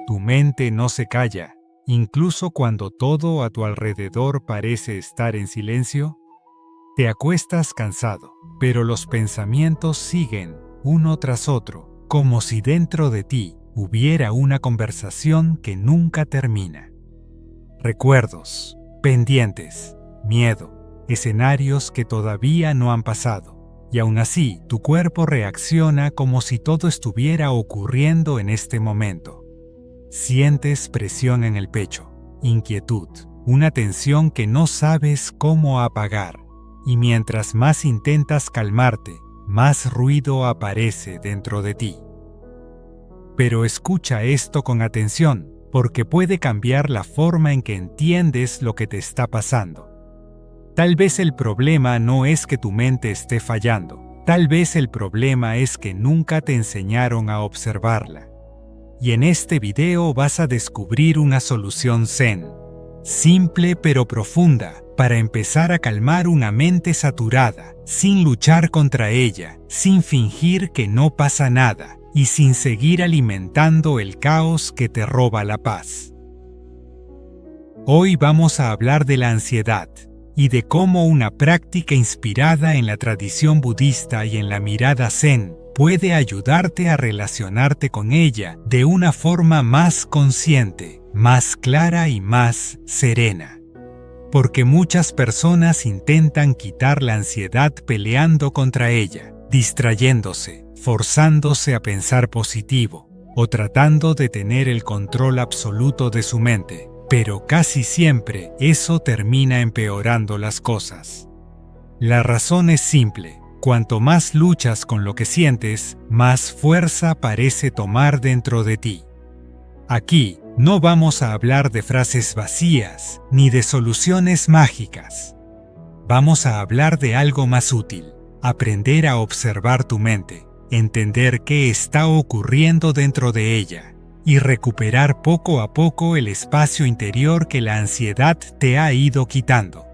Tu mente no se calla, incluso cuando todo a tu alrededor parece estar en silencio. Te acuestas cansado, pero los pensamientos siguen, uno tras otro, como si dentro de ti hubiera una conversación que nunca termina. Recuerdos, pendientes, miedo, escenarios que todavía no han pasado, y aún así tu cuerpo reacciona como si todo estuviera ocurriendo en este momento. Sientes presión en el pecho, inquietud, una tensión que no sabes cómo apagar, y mientras más intentas calmarte, más ruido aparece dentro de ti. Pero escucha esto con atención, porque puede cambiar la forma en que entiendes lo que te está pasando. Tal vez el problema no es que tu mente esté fallando, tal vez el problema es que nunca te enseñaron a observarla. Y en este video vas a descubrir una solución zen, simple pero profunda, para empezar a calmar una mente saturada, sin luchar contra ella, sin fingir que no pasa nada, y sin seguir alimentando el caos que te roba la paz. Hoy vamos a hablar de la ansiedad, y de cómo una práctica inspirada en la tradición budista y en la mirada zen puede ayudarte a relacionarte con ella de una forma más consciente, más clara y más serena. Porque muchas personas intentan quitar la ansiedad peleando contra ella, distrayéndose, forzándose a pensar positivo, o tratando de tener el control absoluto de su mente, pero casi siempre eso termina empeorando las cosas. La razón es simple. Cuanto más luchas con lo que sientes, más fuerza parece tomar dentro de ti. Aquí no vamos a hablar de frases vacías ni de soluciones mágicas. Vamos a hablar de algo más útil, aprender a observar tu mente, entender qué está ocurriendo dentro de ella y recuperar poco a poco el espacio interior que la ansiedad te ha ido quitando.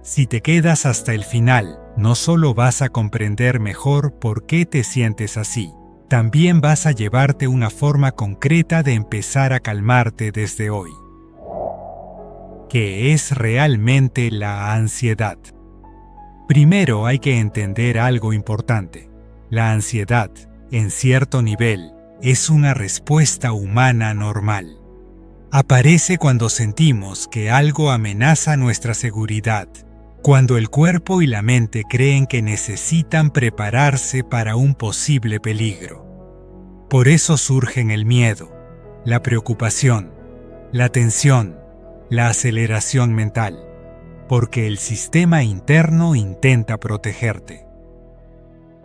Si te quedas hasta el final, no solo vas a comprender mejor por qué te sientes así, también vas a llevarte una forma concreta de empezar a calmarte desde hoy. ¿Qué es realmente la ansiedad? Primero hay que entender algo importante. La ansiedad, en cierto nivel, es una respuesta humana normal. Aparece cuando sentimos que algo amenaza nuestra seguridad, cuando el cuerpo y la mente creen que necesitan prepararse para un posible peligro. Por eso surgen el miedo, la preocupación, la tensión, la aceleración mental, porque el sistema interno intenta protegerte.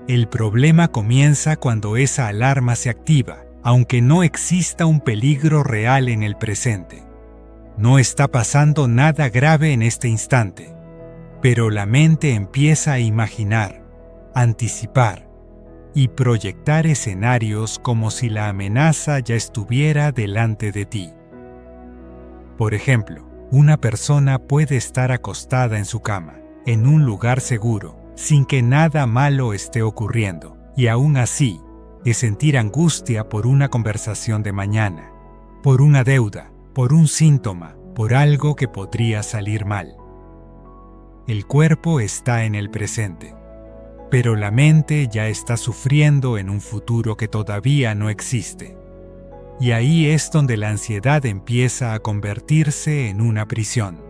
El problema comienza cuando esa alarma se activa, aunque no exista un peligro real en el presente. No está pasando nada grave en este instante, pero la mente empieza a imaginar, anticipar y proyectar escenarios como si la amenaza ya estuviera delante de ti. Por ejemplo, una persona puede estar acostada en su cama, en un lugar seguro, sin que nada malo esté ocurriendo, y aún así, es sentir angustia por una conversación de mañana, por una deuda, por un síntoma, por algo que podría salir mal. El cuerpo está en el presente, pero la mente ya está sufriendo en un futuro que todavía no existe. Y ahí es donde la ansiedad empieza a convertirse en una prisión.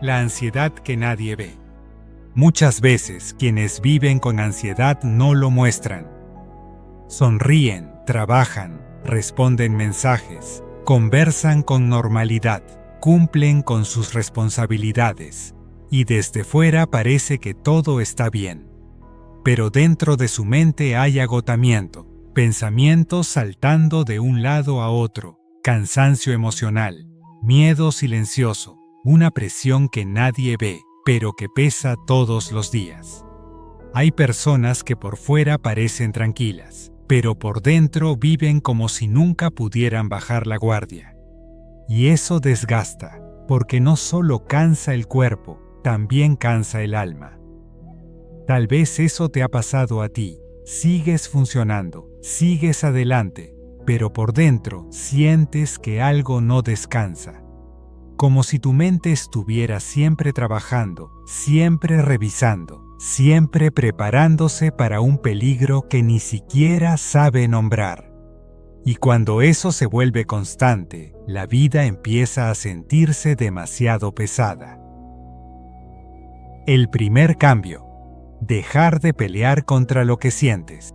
La ansiedad que nadie ve. Muchas veces quienes viven con ansiedad no lo muestran. Sonríen, trabajan, responden mensajes, conversan con normalidad, cumplen con sus responsabilidades, y desde fuera parece que todo está bien. Pero dentro de su mente hay agotamiento, pensamientos saltando de un lado a otro, cansancio emocional, miedo silencioso, una presión que nadie ve, pero que pesa todos los días. Hay personas que por fuera parecen tranquilas, pero por dentro viven como si nunca pudieran bajar la guardia. Y eso desgasta, porque no solo cansa el cuerpo, también cansa el alma. Tal vez eso te ha pasado a ti, sigues funcionando, sigues adelante, pero por dentro sientes que algo no descansa. Como si tu mente estuviera siempre trabajando, siempre revisando, siempre preparándose para un peligro que ni siquiera sabe nombrar. Y cuando eso se vuelve constante, la vida empieza a sentirse demasiado pesada. El primer cambio: dejar de pelear contra lo que sientes.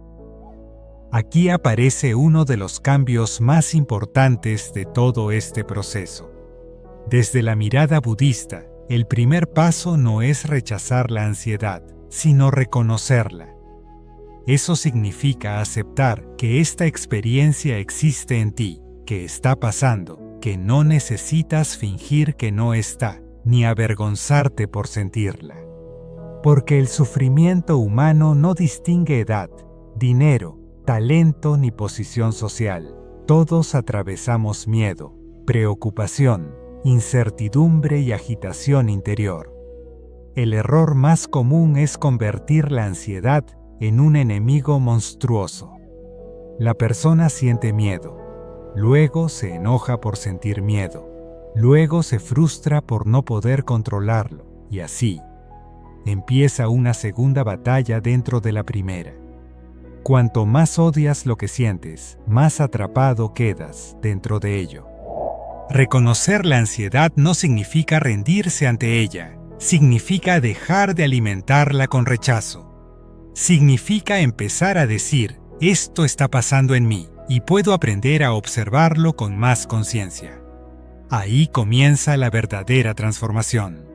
Aquí aparece uno de los cambios más importantes de todo este proceso. Desde la mirada budista, el primer paso no es rechazar la ansiedad, sino reconocerla. Eso significa aceptar que esta experiencia existe en ti, que está pasando, que no necesitas fingir que no está, ni avergonzarte por sentirla. Porque el sufrimiento humano no distingue edad, dinero, talento ni posición social. Todos atravesamos miedo, preocupación, incertidumbre y agitación interior. El error más común es convertir la ansiedad en un enemigo monstruoso. La persona siente miedo, luego se enoja por sentir miedo, luego se frustra por no poder controlarlo, y así empieza una segunda batalla dentro de la primera. Cuanto más odias lo que sientes, más atrapado quedas dentro de ello. Reconocer la ansiedad no significa rendirse ante ella, significa dejar de alimentarla con rechazo. Significa empezar a decir, esto está pasando en mí, y puedo aprender a observarlo con más conciencia. Ahí comienza la verdadera transformación.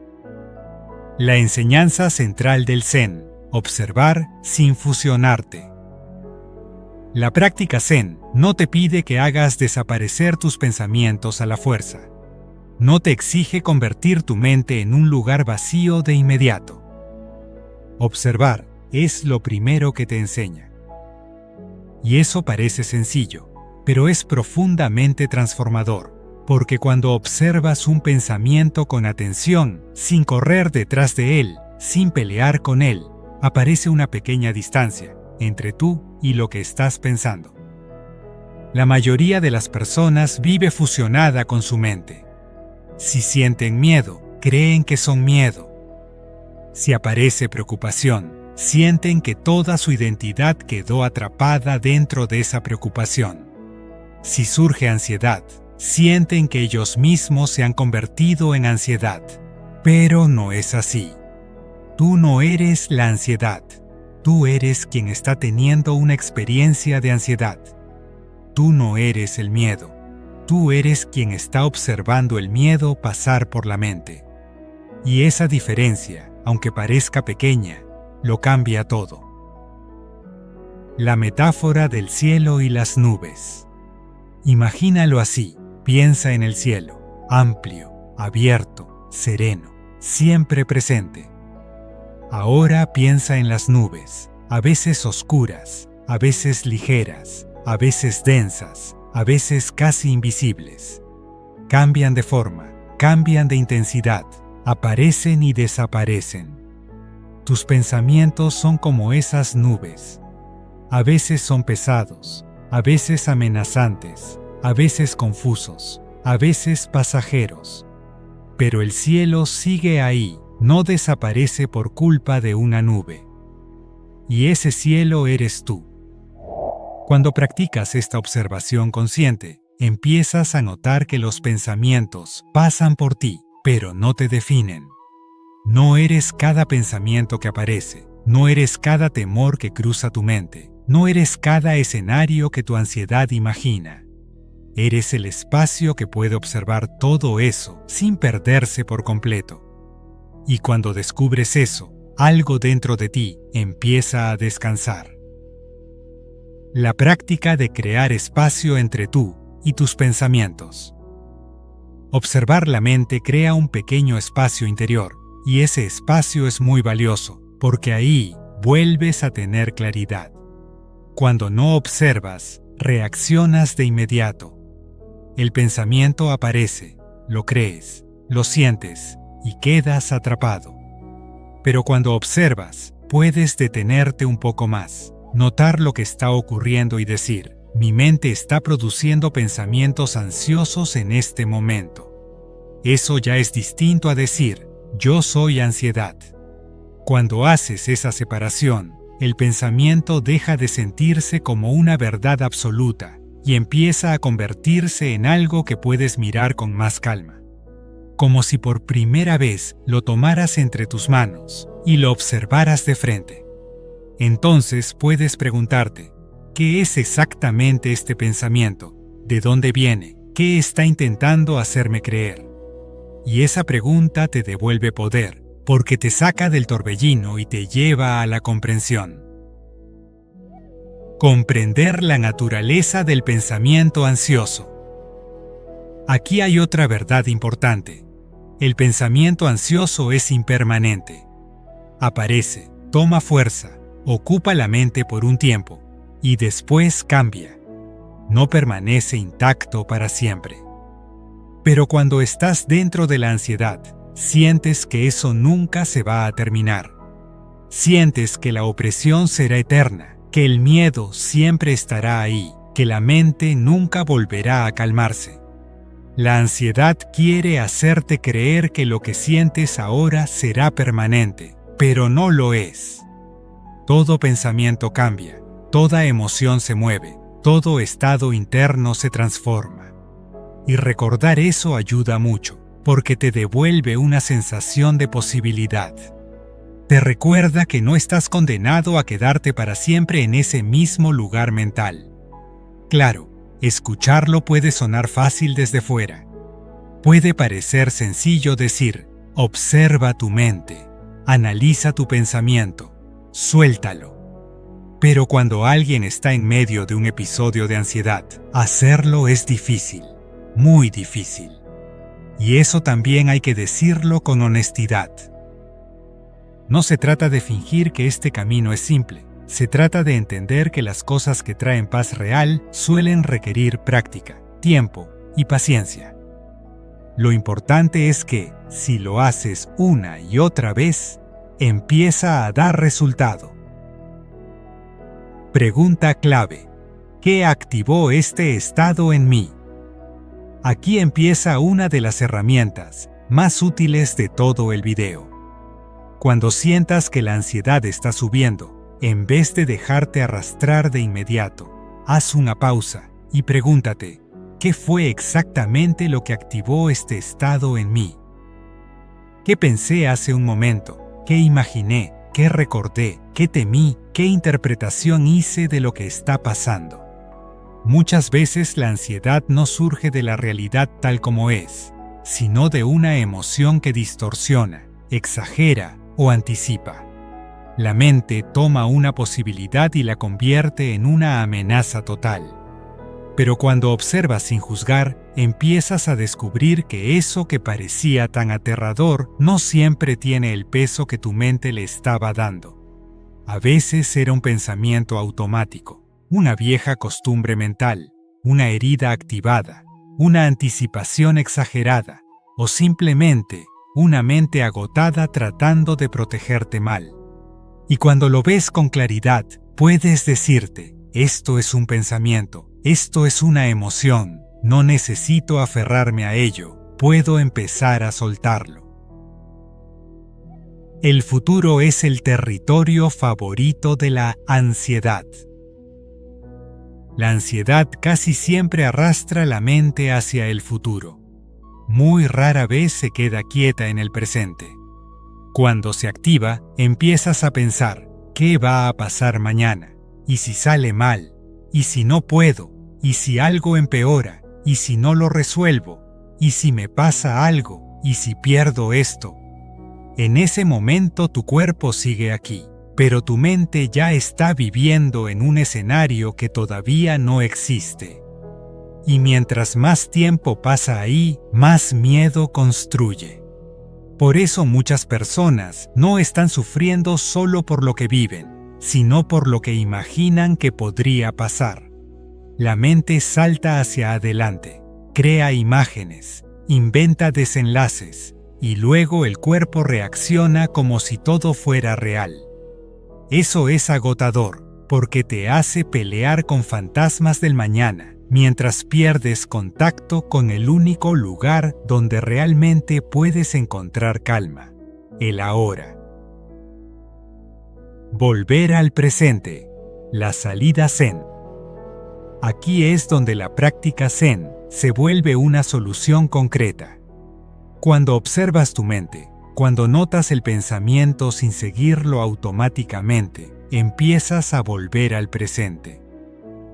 La enseñanza central del Zen: observar sin fusionarte. La práctica Zen no te pide que hagas desaparecer tus pensamientos a la fuerza. No te exige convertir tu mente en un lugar vacío de inmediato. Observar es lo primero que te enseña. Y eso parece sencillo, pero es profundamente transformador, porque cuando observas un pensamiento con atención, sin correr detrás de él, sin pelear con él, aparece una pequeña distancia entre tú y lo que estás pensando. La mayoría de las personas vive fusionada con su mente. Si sienten miedo, creen que son miedo. Si aparece preocupación, sienten que toda su identidad quedó atrapada dentro de esa preocupación. Si surge ansiedad, sienten que ellos mismos se han convertido en ansiedad. Pero no es así. Tú no eres la ansiedad. Tú eres quien está teniendo una experiencia de ansiedad. Tú no eres el miedo. Tú eres quien está observando el miedo pasar por la mente. Y esa diferencia, aunque parezca pequeña, lo cambia todo. La metáfora del cielo y las nubes. Imagínalo así. Piensa en el cielo, amplio, abierto, sereno, siempre presente. Ahora piensa en las nubes, a veces oscuras, a veces ligeras, a veces densas, a veces casi invisibles. Cambian de forma, cambian de intensidad, aparecen y desaparecen. Tus pensamientos son como esas nubes. A veces son pesados, a veces amenazantes, a veces confusos, a veces pasajeros. Pero el cielo sigue ahí, no desaparece por culpa de una nube. Y ese cielo eres tú. Cuando practicas esta observación consciente, empiezas a notar que los pensamientos pasan por ti, pero no te definen. No eres cada pensamiento que aparece, no eres cada temor que cruza tu mente, no eres cada escenario que tu ansiedad imagina. Eres el espacio que puede observar todo eso sin perderse por completo. Y cuando descubres eso, algo dentro de ti empieza a descansar. La práctica de crear espacio entre tú y tus pensamientos. Observar la mente crea un pequeño espacio interior, y ese espacio es muy valioso, porque ahí vuelves a tener claridad. Cuando no observas, reaccionas de inmediato. El pensamiento aparece, lo crees, lo sientes y quedas atrapado. Pero cuando observas, puedes detenerte un poco más, Notar lo que está ocurriendo y decir, mi mente está produciendo pensamientos ansiosos en este momento. Eso ya es distinto a decir, yo soy ansiedad. Cuando haces esa separación, el pensamiento deja de sentirse como una verdad absoluta y empieza a convertirse en algo que puedes mirar con más calma. Como si por primera vez lo tomaras entre tus manos y lo observaras de frente. Entonces puedes preguntarte, ¿qué es exactamente este pensamiento? ¿De dónde viene? ¿Qué está intentando hacerme creer? Y esa pregunta te devuelve poder, porque te saca del torbellino y te lleva a la comprensión. Comprender la naturaleza del pensamiento ansioso. Aquí hay otra verdad importante. El pensamiento ansioso es impermanente. Aparece, toma fuerza, ocupa la mente por un tiempo, y después cambia. No permanece intacto para siempre. Pero cuando estás dentro de la ansiedad, sientes que eso nunca se va a terminar. Sientes que la opresión será eterna, que el miedo siempre estará ahí, que la mente nunca volverá a calmarse. La ansiedad quiere hacerte creer que lo que sientes ahora será permanente, pero no lo es. Todo pensamiento cambia, toda emoción se mueve, todo estado interno se transforma. Y recordar eso ayuda mucho, porque te devuelve una sensación de posibilidad. Te recuerda que no estás condenado a quedarte para siempre en ese mismo lugar mental. Claro, escucharlo puede sonar fácil desde fuera. Puede parecer sencillo decir, observa tu mente, analiza tu pensamiento, suéltalo. Pero cuando alguien está en medio de un episodio de ansiedad, hacerlo es difícil, muy difícil. Y eso también hay que decirlo con honestidad. No se trata de fingir que este camino es simple. Se trata de entender que las cosas que traen paz real suelen requerir práctica, tiempo y paciencia. Lo importante es que, si lo haces una y otra vez, empieza a dar resultado. Pregunta clave: ¿qué activó este estado en mí? Aquí empieza una de las herramientas más útiles de todo el video. Cuando sientas que la ansiedad está subiendo, en vez de dejarte arrastrar de inmediato, haz una pausa y pregúntate, ¿qué fue exactamente lo que activó este estado en mí? ¿Qué pensé hace un momento? ¿Qué imaginé? ¿Qué recordé? ¿Qué temí? ¿Qué interpretación hice de lo que está pasando? Muchas veces la ansiedad no surge de la realidad tal como es, sino de una emoción que distorsiona, exagera o anticipa. La mente toma una posibilidad y la convierte en una amenaza total. Pero cuando observas sin juzgar, empiezas a descubrir que eso que parecía tan aterrador no siempre tiene el peso que tu mente le estaba dando. A veces era un pensamiento automático, una vieja costumbre mental, una herida activada, una anticipación exagerada, o simplemente una mente agotada tratando de protegerte mal. Y cuando lo ves con claridad, puedes decirte, esto es un pensamiento, esto es una emoción, no necesito aferrarme a ello, puedo empezar a soltarlo. El futuro es el territorio favorito de la ansiedad. La ansiedad casi siempre arrastra la mente hacia el futuro. Muy rara vez se queda quieta en el presente. Cuando se activa, empiezas a pensar, ¿qué va a pasar mañana? ¿Y si sale mal? ¿Y si no puedo? ¿Y si algo empeora? ¿Y si no lo resuelvo? ¿Y si me pasa algo? ¿Y si pierdo esto? En ese momento tu cuerpo sigue aquí, pero tu mente ya está viviendo en un escenario que todavía no existe. Y mientras más tiempo pasa ahí, más miedo construye. Por eso muchas personas no están sufriendo solo por lo que viven, sino por lo que imaginan que podría pasar. La mente salta hacia adelante, crea imágenes, inventa desenlaces, y luego el cuerpo reacciona como si todo fuera real. Eso es agotador, porque te hace pelear con fantasmas del mañana, mientras pierdes contacto con el único lugar donde realmente puedes encontrar calma, el ahora. Volver al presente, la salida zen. Aquí es donde la práctica zen se vuelve una solución concreta. Cuando observas tu mente, cuando notas el pensamiento sin seguirlo automáticamente, empiezas a volver al presente.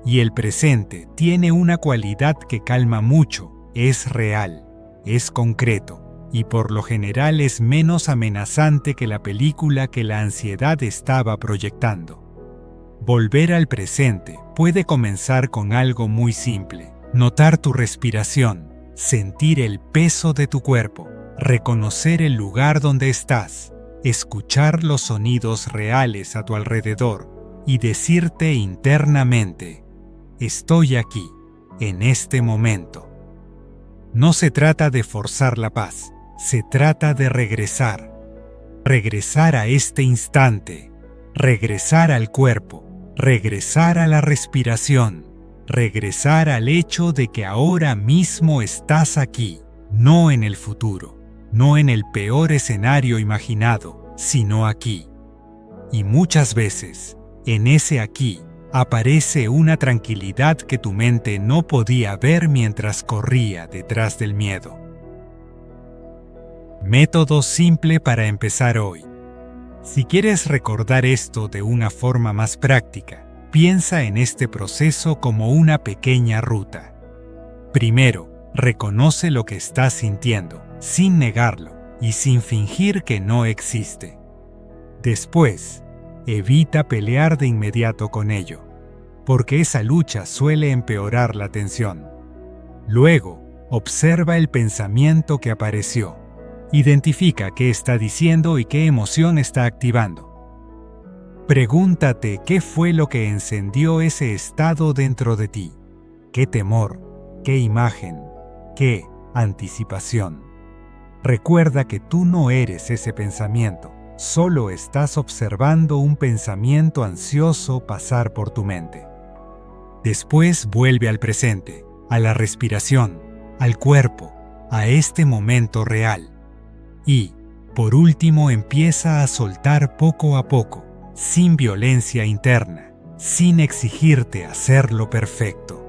Y el presente tiene una cualidad que calma mucho, es real, es concreto, y por lo general es menos amenazante que la película que la ansiedad estaba proyectando. Volver al presente puede comenzar con algo muy simple: notar tu respiración, sentir el peso de tu cuerpo, reconocer el lugar donde estás, escuchar los sonidos reales a tu alrededor y decirte internamente: estoy aquí, en este momento. No se trata de forzar la paz, se trata de regresar. Regresar a este instante, regresar al cuerpo, regresar a la respiración, regresar al hecho de que ahora mismo estás aquí, no en el futuro, no en el peor escenario imaginado, sino aquí. Y muchas veces, en ese aquí, aparece una tranquilidad que tu mente no podía ver mientras corría detrás del miedo. Método simple para empezar hoy. Si quieres recordar esto de una forma más práctica, piensa en este proceso como una pequeña ruta. Primero, reconoce lo que estás sintiendo, sin negarlo y sin fingir que no existe. Después, evita pelear de inmediato con ello, porque esa lucha suele empeorar la tensión. Luego, observa el pensamiento que apareció. Identifica qué está diciendo y qué emoción está activando. Pregúntate qué fue lo que encendió ese estado dentro de ti. ¿Qué temor? ¿Qué imagen? ¿Qué anticipación? Recuerda que tú no eres ese pensamiento, solo estás observando un pensamiento ansioso pasar por tu mente. Después vuelve al presente, a la respiración, al cuerpo, a este momento real. Y, por último, empieza a soltar poco a poco, sin violencia interna, sin exigirte hacerlo perfecto.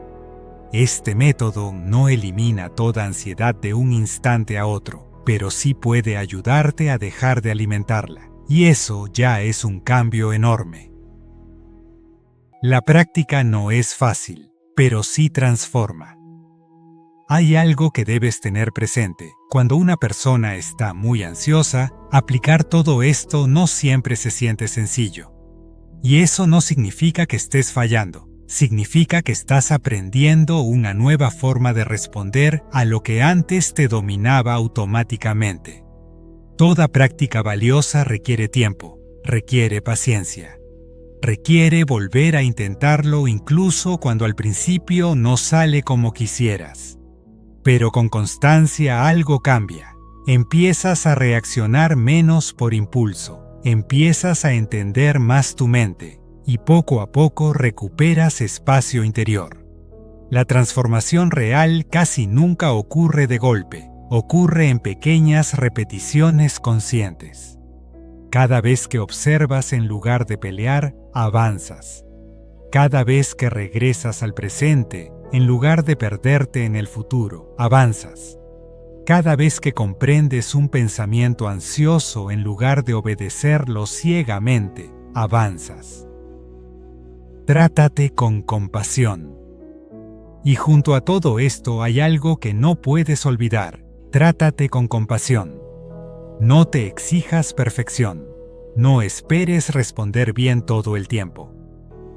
Este método no elimina toda ansiedad de un instante a otro, pero sí puede ayudarte a dejar de alimentarla, y eso ya es un cambio enorme. La práctica no es fácil, pero sí transforma. Hay algo que debes tener presente. Cuando una persona está muy ansiosa, aplicar todo esto no siempre se siente sencillo. Y eso no significa que estés fallando. Significa que estás aprendiendo una nueva forma de responder a lo que antes te dominaba automáticamente. Toda práctica valiosa requiere tiempo, requiere paciencia. Requiere volver a intentarlo incluso cuando al principio no sale como quisieras. Pero con constancia algo cambia. Empiezas a reaccionar menos por impulso. Empiezas a entender más tu mente. Y poco a poco recuperas espacio interior. La transformación real casi nunca ocurre de golpe. Ocurre en pequeñas repeticiones conscientes. Cada vez que observas en lugar de pelear, avanzas. Cada vez que regresas al presente, en lugar de perderte en el futuro, avanzas. Cada vez que comprendes un pensamiento ansioso en lugar de obedecerlo ciegamente, avanzas. Trátate con compasión. Y junto a todo esto hay algo que no puedes olvidar. Trátate con compasión. No te exijas perfección. No esperes responder bien todo el tiempo.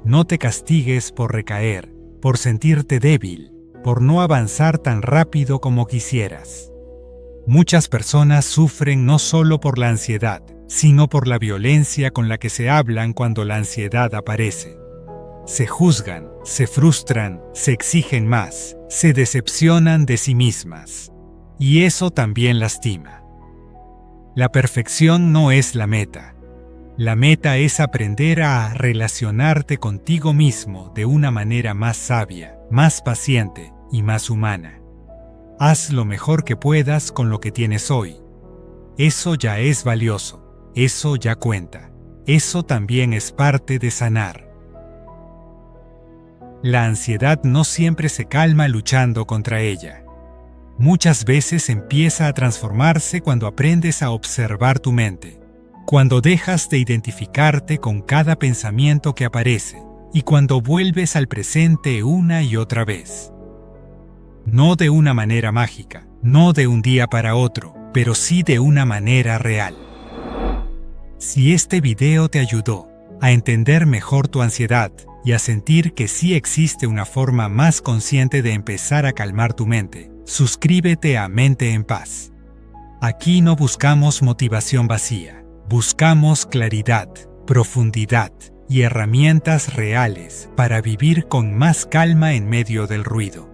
No te castigues por recaer, por sentirte débil, por no avanzar tan rápido como quisieras. Muchas personas sufren no solo por la ansiedad, sino por la violencia con la que se hablan cuando la ansiedad aparece. Se juzgan, se frustran, se exigen más, se decepcionan de sí mismas. Y eso también lastima. La perfección no es la meta. La meta es aprender a relacionarte contigo mismo de una manera más sabia, más paciente y más humana. Haz lo mejor que puedas con lo que tienes hoy. Eso ya es valioso, eso ya cuenta, eso también es parte de sanar. La ansiedad no siempre se calma luchando contra ella. Muchas veces empieza a transformarse cuando aprendes a observar tu mente, cuando dejas de identificarte con cada pensamiento que aparece y cuando vuelves al presente una y otra vez. No de una manera mágica, no de un día para otro, pero sí de una manera real. Si este video te ayudó a entender mejor tu ansiedad y a sentir que sí existe una forma más consciente de empezar a calmar tu mente, suscríbete a Mente en Paz. Aquí no buscamos motivación vacía, buscamos claridad, profundidad y herramientas reales para vivir con más calma en medio del ruido.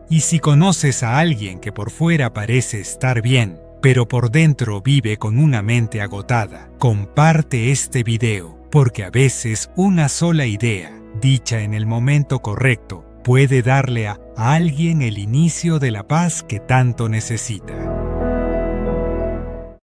Y si conoces a alguien que por fuera parece estar bien, pero por dentro vive con una mente agotada, comparte este video, porque a veces una sola idea, dicha en el momento correcto, puede darle a alguien el inicio de la paz que tanto necesita.